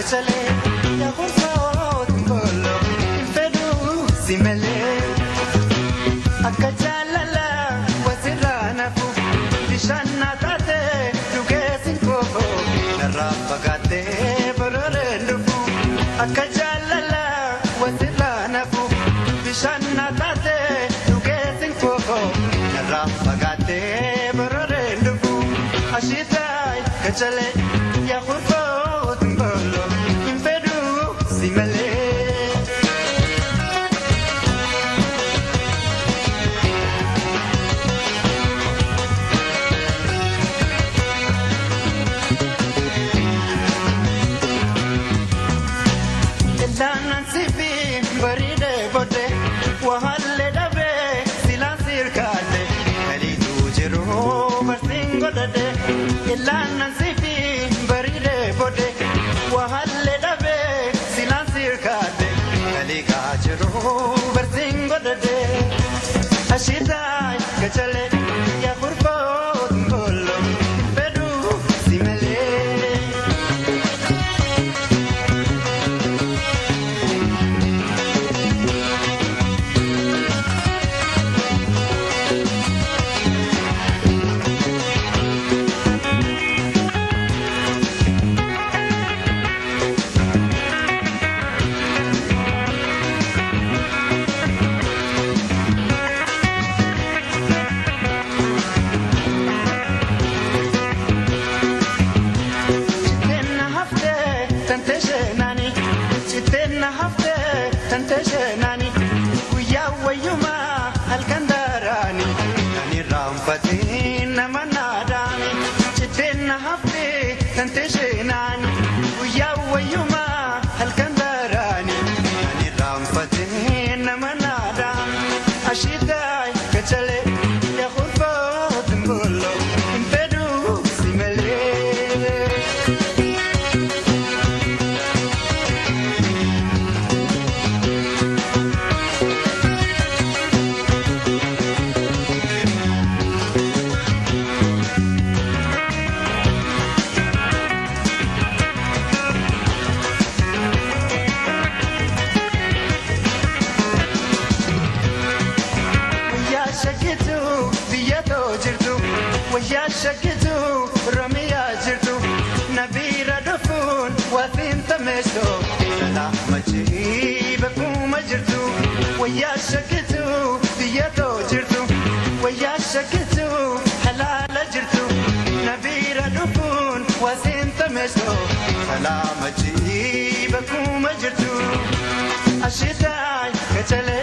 kachale ya khurfot ngolo fedu simele akajalala wasiranafu bishana tate dukesin koko narapagate bararendufu akajalala wasiranafu bishana tate dukesin koko narapagate bararendufu ashitai kachale ya khurfot ngolo fedu simele Danan sifi baride bote wahalle dabe silasir kale kali tujiru barsingo dade danan sifi baride bote wahalle dabe silasir kale kali kajiru barsingo dade ashidai kachale ya khurfot ngolo fedu simele Tantashenani kuya wayuma alkandarani nani rampatina manadani chitena hafte tantashenani kuya wayuma alkandarani nani rampatina manadani ashidai kachale ya khurfot ngolo fedu simele shakitu biyato jirtu waya shakitu ramiya jirtu nabira dufun wathin tamesto salamaji bakuma jirtu waya shakitu biyato jirtu waya shakitu halala jirtu nabira dufun wathin tamesto salamaji bakuma jirtu ashidai kachale